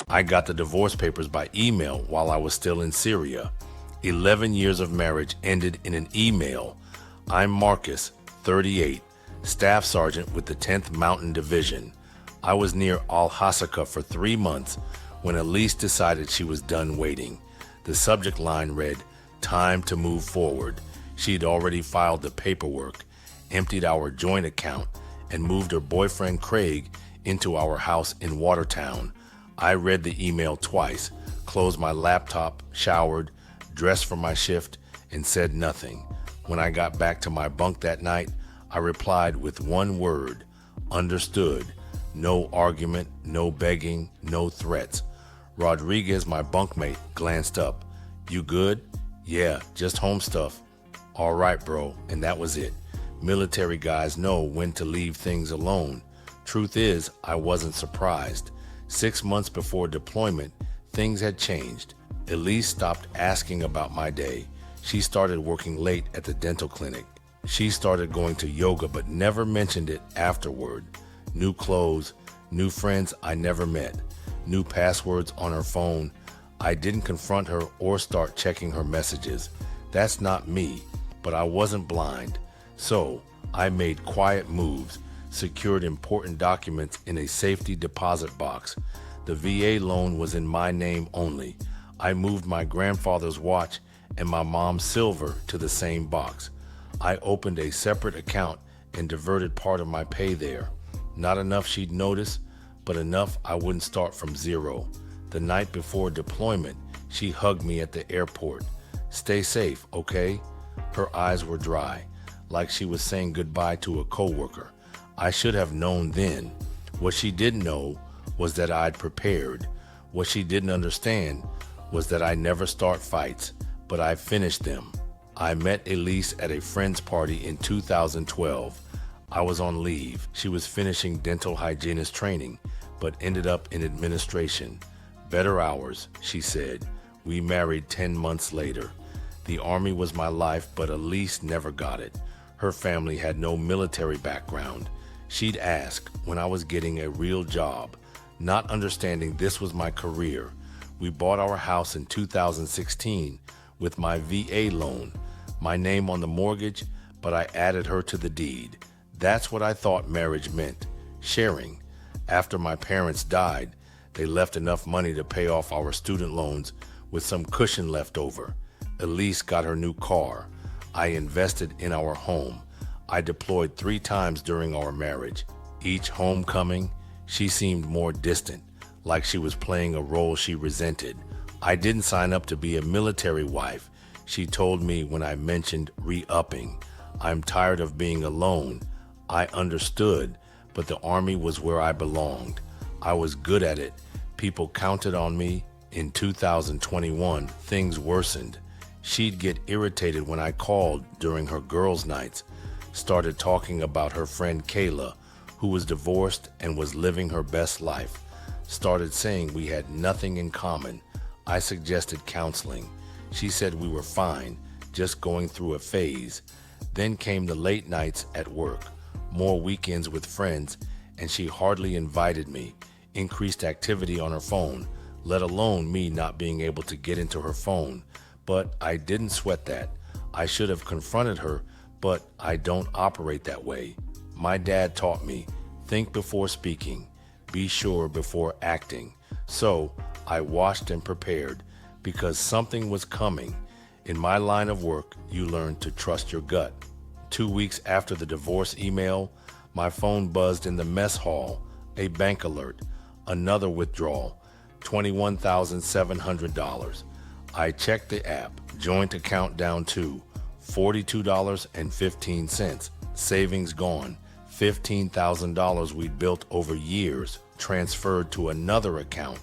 I got the divorce papers by email while I was still in Syria. 11 years of marriage ended in an email. I'm Marcus, 38, Staff Sergeant with the 10th Mountain Division. I was near Al-Hasaka for 3 months when Elise decided she was done waiting. The subject line read, "Time to move forward." She'd already filed the paperwork, emptied our joint account, and moved her boyfriend Craig into our house in Watertown. I read the email twice, closed my laptop, showered, dressed for my shift, and said nothing. When I got back to my bunk that night, I replied with one word, understood. No argument, no begging, no threats. Rodriguez, my bunkmate, glanced up. "You good?" "Yeah, just home stuff." "All right, bro," and that was it. Military guys know when to leave things alone. Truth is, I wasn't surprised. 6 months before deployment, things had changed. Elise stopped asking about my day. She started working late at the dental clinic. She started going to yoga but never mentioned it afterward. New clothes, new friends I never met, new passwords on her phone. I didn't confront her or start checking her messages. That's not me, but I wasn't blind. So I made quiet moves, secured important documents in a safety deposit box. The VA loan was in my name only. I moved my grandfather's watch and my mom's silver to the same box. I opened a separate account and diverted part of my pay there. Not enough she'd notice, but enough I wouldn't start from zero. The night before deployment, she hugged me at the airport. "Stay safe, okay?" Her eyes were dry, like she was saying goodbye to a coworker. I should have known then. What she didn't know was that I'd prepared. What she didn't understand was that I never start fights, but I finished them. I met Elise at a friend's party in 2012. I was on leave. She was finishing dental hygienist training, but ended up in administration. "Better hours," she said. We married 10 months later. The Army was my life, but Elise never got it. Her family had no military background. She'd ask when I was getting a real job, not understanding this was my career. We bought our house in 2016 with my VA loan, my name on the mortgage, but I added her to the deed. That's what I thought marriage meant, sharing. After my parents died, they left enough money to pay off our student loans with some cushion left over. Elise got her new car. I invested in our home. I deployed 3 times during our marriage. Each homecoming, she seemed more distant, like she was playing a role she resented. I didn't sign up to be a military wife, she told me when I mentioned re-upping. I'm tired of being alone. I understood, but the Army was where I belonged. I was good at it. People counted on me. In 2021, things worsened. She'd get irritated when I called during her girls' nights, started talking about her friend Kayla, who was divorced and was living her best life, started saying we had nothing in common. I suggested counseling. She said we were fine, just going through a phase. Then came the late nights at work, more weekends with friends, and she hardly invited me, increased activity on her phone, let alone me not being able to get into her phone. But I didn't sweat that. I should have confronted her, but I don't operate that way. My dad taught me, think before speaking, be sure before acting. So I watched and prepared because something was coming. In my line of work, you learn to trust your gut. 2 weeks after the divorce email, my phone buzzed in the mess hall, a bank alert, another withdrawal, $21,700. I checked the app, joint account down to $42.15, savings gone, $15,000 we'd built over years, transferred to another account.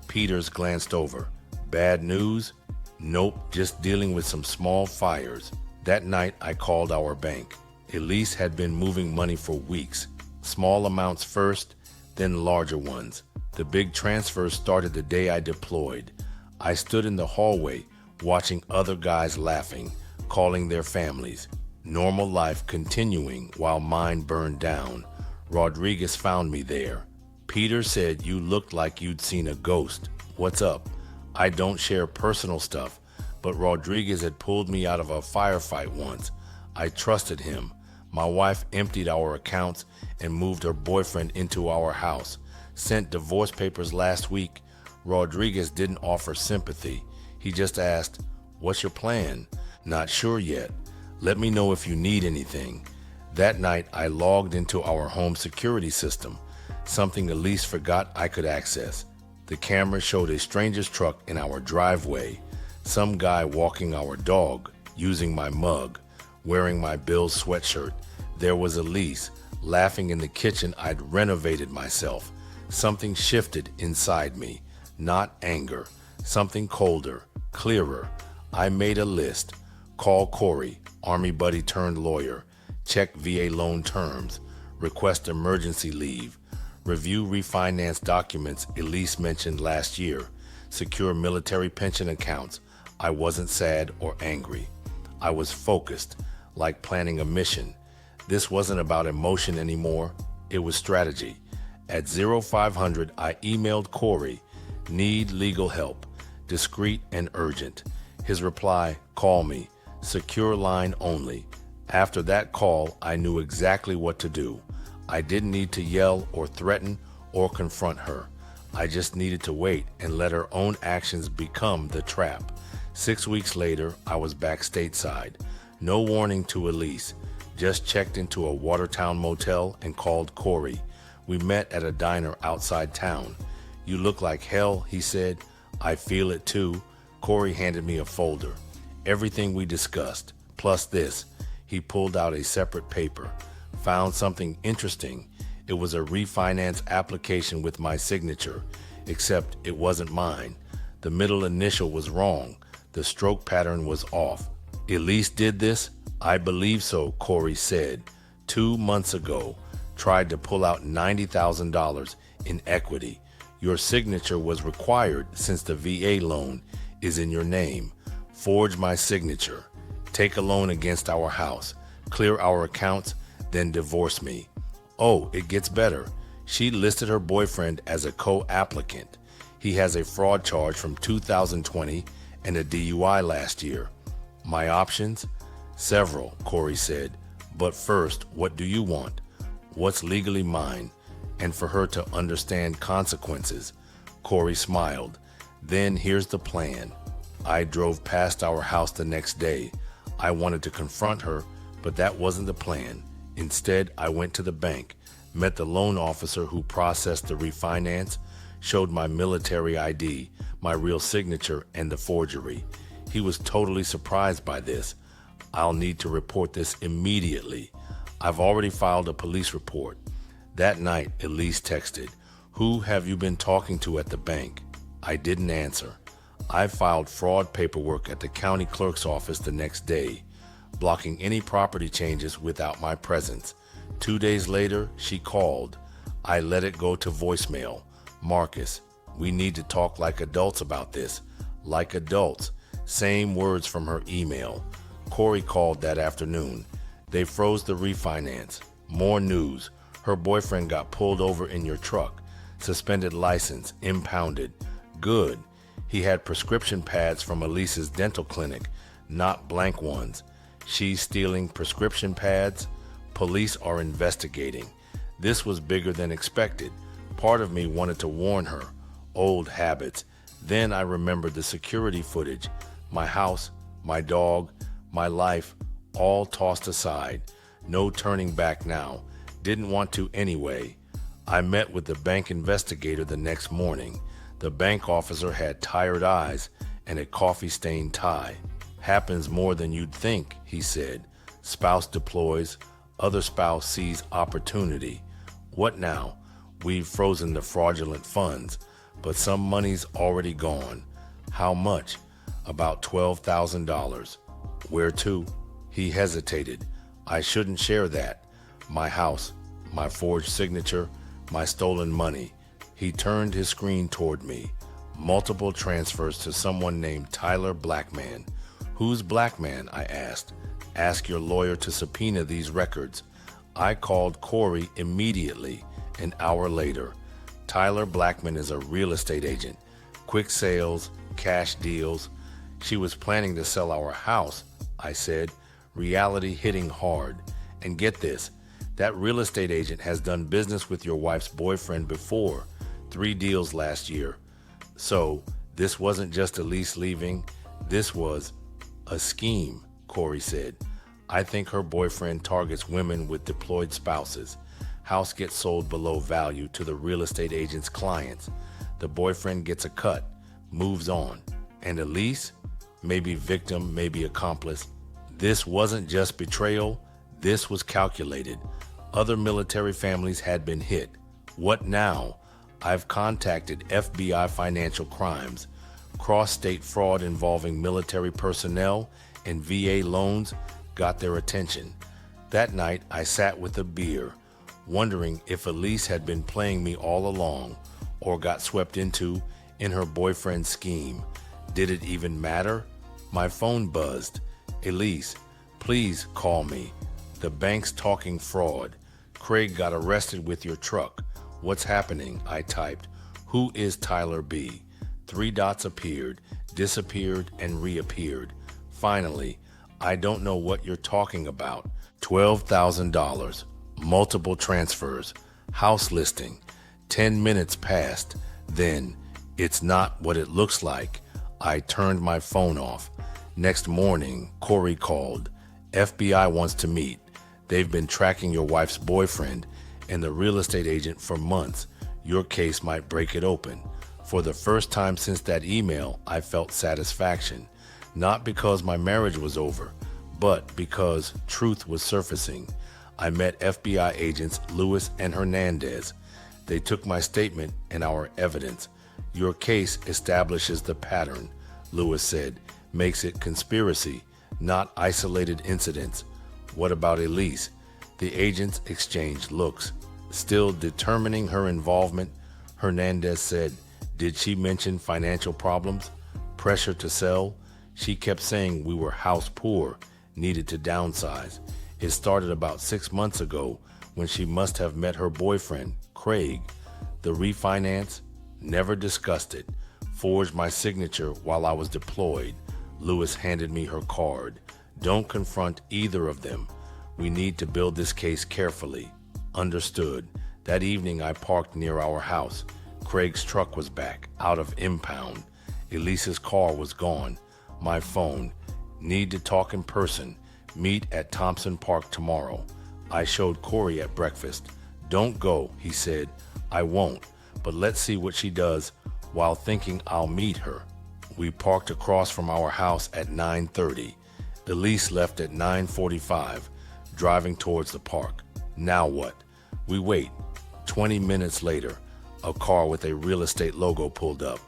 Peters glanced over. Bad news? Nope, just dealing with some small fires. That night, I called our bank. Elise had been moving money for weeks. Small amounts first, then larger ones. The big transfers started the day I deployed. I stood in the hallway, watching other guys laughing, calling their families. Normal life continuing while mine burned down. Rodriguez found me there. Peter said you looked like you'd seen a ghost. What's up? I don't share personal stuff, but Rodriguez had pulled me out of a firefight once. I trusted him. My wife emptied our accounts and moved her boyfriend into our house. Sent divorce papers last week. Rodriguez didn't offer sympathy. He just asked, "What's your plan?" "Not sure yet. Let me know if you need anything." That night, I logged into our home security system, something Elise forgot I could access. The camera showed a stranger's truck in our driveway, some guy walking our dog, using my mug, wearing my Bills sweatshirt. There was Elise, laughing in the kitchen. I'd renovated myself. Something shifted inside me, not anger, something colder, clearer. I made a list. Call Corey, Army buddy turned lawyer. Check VA loan terms. Request emergency leave. Review refinance documents Elise mentioned last year. Secure military pension accounts. I wasn't sad or angry. I was focused, like planning a mission. This wasn't about emotion anymore. It was strategy. At 0500, I emailed Corey, "Need legal help. Discreet and urgent." His reply, "Call me. Secure line only." After that call, I knew exactly what to do. I didn't need to yell or threaten or confront her. I just needed to wait and let her own actions become the trap. 6 weeks later, I was back stateside. No warning to Elise. Just checked into a Watertown motel and called Corey. We met at a diner outside town. "You look like hell," he said. "I feel it too." Corey handed me a folder. Everything we discussed, plus this. He pulled out a separate paper. Found something interesting. It was a refinance application with my signature, except it wasn't mine. The middle initial was wrong. The stroke pattern was off. "Elise did this?" "I believe so," Corey said. 2 months ago. Tried to pull out $90,000 in equity. Your signature was required since the VA loan is in your name. Forge my signature. Take a loan against our house. Clear our accounts, then divorce me. Oh, it gets better. She listed her boyfriend as a co-applicant. He has a fraud charge from 2020 and a DUI last year. My options? Several, Corey said. But first, what do you want? What's legally mine? And for her to understand consequences. Corey smiled. Then here's the plan. I drove past our house the next day. I wanted to confront her, but that wasn't the plan. Instead, I went to the bank, met the loan officer who processed the refinance, showed my military ID, my real signature, and the forgery. He was totally surprised by this. I'll need to report this immediately. I've already filed a police report. That night, Elise texted, "Who have you been talking to at the bank?" I didn't answer. I filed fraud paperwork at the county clerk's office the next day, blocking any property changes without my presence. 2 days later, she called. I let it go to voicemail. "Marcus, we need to talk like adults about this." Like adults. Same words from her email. Corey called that afternoon. They froze the refinance. More news. Her boyfriend got pulled over in your truck. Suspended license, impounded. Good. He had prescription pads from Elise's dental clinic, not blank ones. She's stealing prescription pads? Police are investigating. This was bigger than expected. Part of me wanted to warn her. Old habits. Then I remembered the security footage. My house, my dog, my life, all tossed aside. No turning back now. Didn't want to anyway. I met with the bank investigator the next morning. The bank officer had tired eyes and a coffee-stained tie. "Happens more than you'd think," he said. "Spouse deploys, other spouse sees opportunity. What now? We've frozen the fraudulent funds, but some money's already gone." "How much?" "About $12,000. "Where to?" He hesitated. "I shouldn't share that. My house, my forged signature, my stolen money." He turned his screen toward me. Multiple transfers to someone named Tyler Blackman. "Who's Blackman?" I asked. "Ask your lawyer to subpoena these records." I called Corey immediately. An hour later. Tyler Blackman is a real estate agent. Quick sales, cash deals. She was planning to sell our house, I said, reality hitting hard. And get this, that real estate agent has done business with your wife's boyfriend before, 3 deals last year. So this wasn't just Elise leaving, this was a scheme, Corey said. I think her boyfriend targets women with deployed spouses. House gets sold below value to the real estate agent's clients. The boyfriend gets a cut, moves on. And Elise, maybe victim, maybe accomplice. This wasn't just betrayal, this was calculated. Other military families had been hit. What now? I've contacted FBI Financial Crimes. Cross-state fraud involving military personnel and VA loans got their attention. That night, I sat with a beer, wondering if Elise had been playing me all along or got swept into in her boyfriend's scheme. Did it even matter? My phone buzzed. Elise, please call me. The bank's talking fraud. Craig got arrested with your truck. What's happening? I typed. Who is Tyler B? 3 dots appeared, disappeared, and reappeared. Finally, I don't know what you're talking about. $12,000, multiple transfers, house listing. 10 minutes passed. Then, it's not what it looks like. I turned my phone off. Next morning, Corey called. FBI wants to meet. They've been tracking your wife's boyfriend and the real estate agent for months. Your case might break it open. For the first time since that email, I felt satisfaction. Not because my marriage was over, but because truth was surfacing. I met FBI agents Lewis and Hernandez. They took my statement and our evidence. Your case establishes the pattern, Lewis said, makes it conspiracy, not isolated incidents. What about Elise? The agents exchanged looks. Still determining her involvement, Hernandez said, did she mention financial problems? Pressure to sell? She kept saying we were house poor, needed to downsize. It started about 6 months ago when she must have met her boyfriend, Craig. The refinance? Never discussed it. Forged my signature while I was deployed. Lewis handed me her card. Don't confront either of them. We need to build this case carefully. Understood. That evening I parked near our house. Craig's truck was back, out of impound. Elise's car was gone. My phone. Need to talk in person. Meet at Thompson Park tomorrow. I showed Corey at breakfast. Don't go, he said. I won't, but let's see what she does while thinking I'll meet her. We parked across from our house at 9:30. Elise left at 9:45, driving towards the park. Now what? We wait. 20 minutes later, a car with a real estate logo pulled up.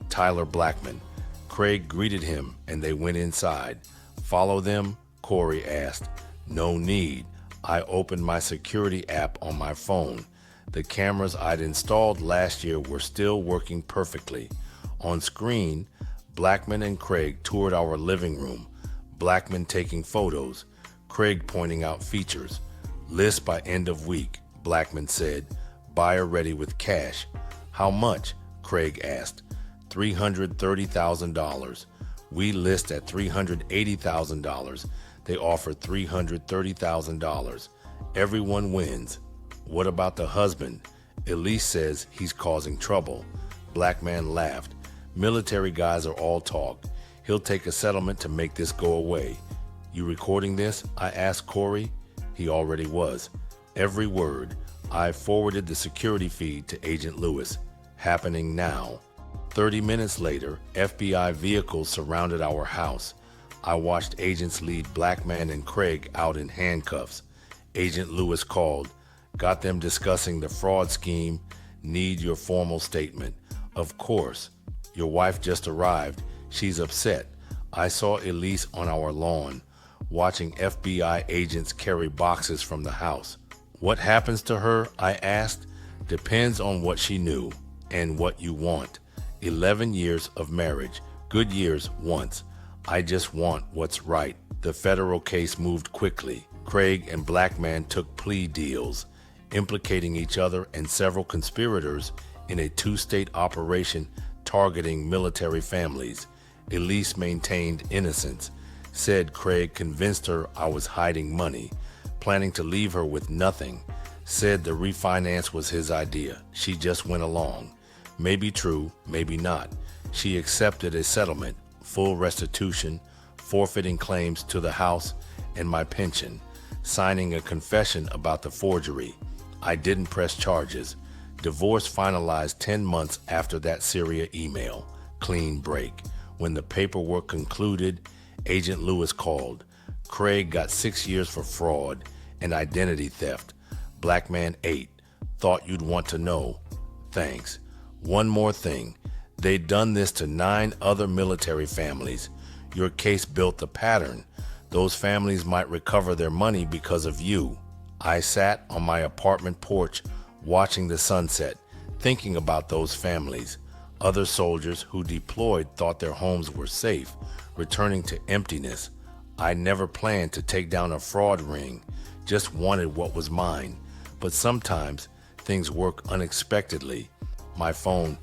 Tyler Blackman. Craig greeted him and they went inside. Follow them? Corey asked. No need. I opened my security app on my phone. The cameras I'd installed last year were still working perfectly. On screen, Blackman and Craig toured our living room. Blackman taking photos, Craig pointing out features. List by end of week, Blackman said. Buyer ready with cash. How much? Craig asked. $330,000. We list at $380,000. They offer $330,000. Everyone wins. What about the husband? Elise says he's causing trouble. Blackman laughed. Military guys are all talk. He'll take a settlement to make this go away. You recording this? I asked Corey. He already was. Every word. I forwarded the security feed to Agent Lewis. Happening now. 30 minutes later, FBI vehicles surrounded our house. I watched agents lead Blackman and Craig out in handcuffs. Agent Lewis called. Got them discussing the fraud scheme. Need your formal statement. Of course. Your wife just arrived. She's upset. I saw Elise on our lawn, watching FBI agents carry boxes from the house. What happens to her? I asked. Depends on what she knew and what you want. 11 years of marriage. Good years once. I just want what's right. The federal case moved quickly. Craig and Blackman took plea deals, implicating each other and several conspirators in a two-state operation targeting military families. Elise maintained innocence, said Craig convinced her I was hiding money, planning to leave her with nothing, said the refinance was his idea. She just went along. Maybe true, maybe not. She accepted a settlement, full restitution, forfeiting claims to the house and my pension, signing a confession about the forgery. I didn't press charges. Divorce finalized 10 months after that Syria email. Clean break. When the paperwork concluded, Agent Lewis called. Craig got 6 years for fraud and identity theft. Black man 8. Thought you'd want to know. Thanks. One more thing. They'd done this to 9 other military families. Your case built the pattern. Those families might recover their money because of you. I sat on my apartment porch watching the sunset, thinking about those families. Other soldiers who deployed thought their homes were safe, returning to emptiness. I never planned to take down a fraud ring, just wanted what was mine. But sometimes things work unexpectedly. My phone,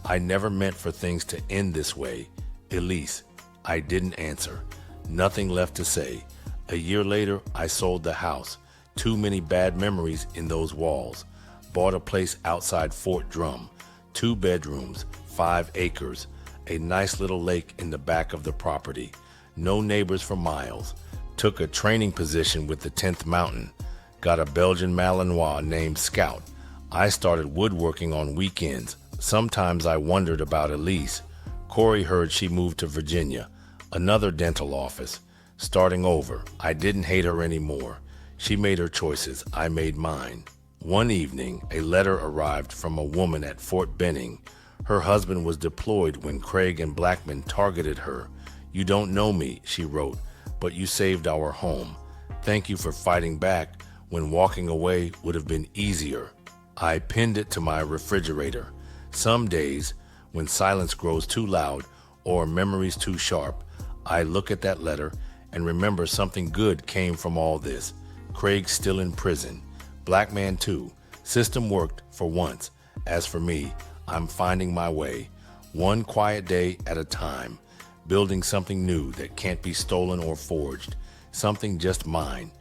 I never meant for things to end this way. Elise, I didn't answer. Nothing left to say. A year later, I sold the house. Too many bad memories in those walls. Bought a place outside Fort Drum. 2 bedrooms, 5 acres, a nice little lake in the back of the property. No neighbors for miles. Took a training position with the 10th Mountain. Got a Belgian Malinois named Scout. I started woodworking on weekends. Sometimes I wondered about Elise. Corey heard she moved to Virginia. Another dental office. Starting over. I didn't hate her anymore. She made her choices. I made mine. One evening, a letter arrived from a woman at Fort Benning. Her husband was deployed when Craig and Blackman targeted her. You don't know me, she wrote, but you saved our home. Thank you for fighting back when walking away would have been easier. I pinned it to my refrigerator. Some days, when silence grows too loud or memories too sharp, I look at that letter and remember something good came from all this. Craig's still in prison. Black man too. System worked for once. As for me, I'm finding my way, one quiet day at a time, building something new that can't be stolen or forged, something just mine.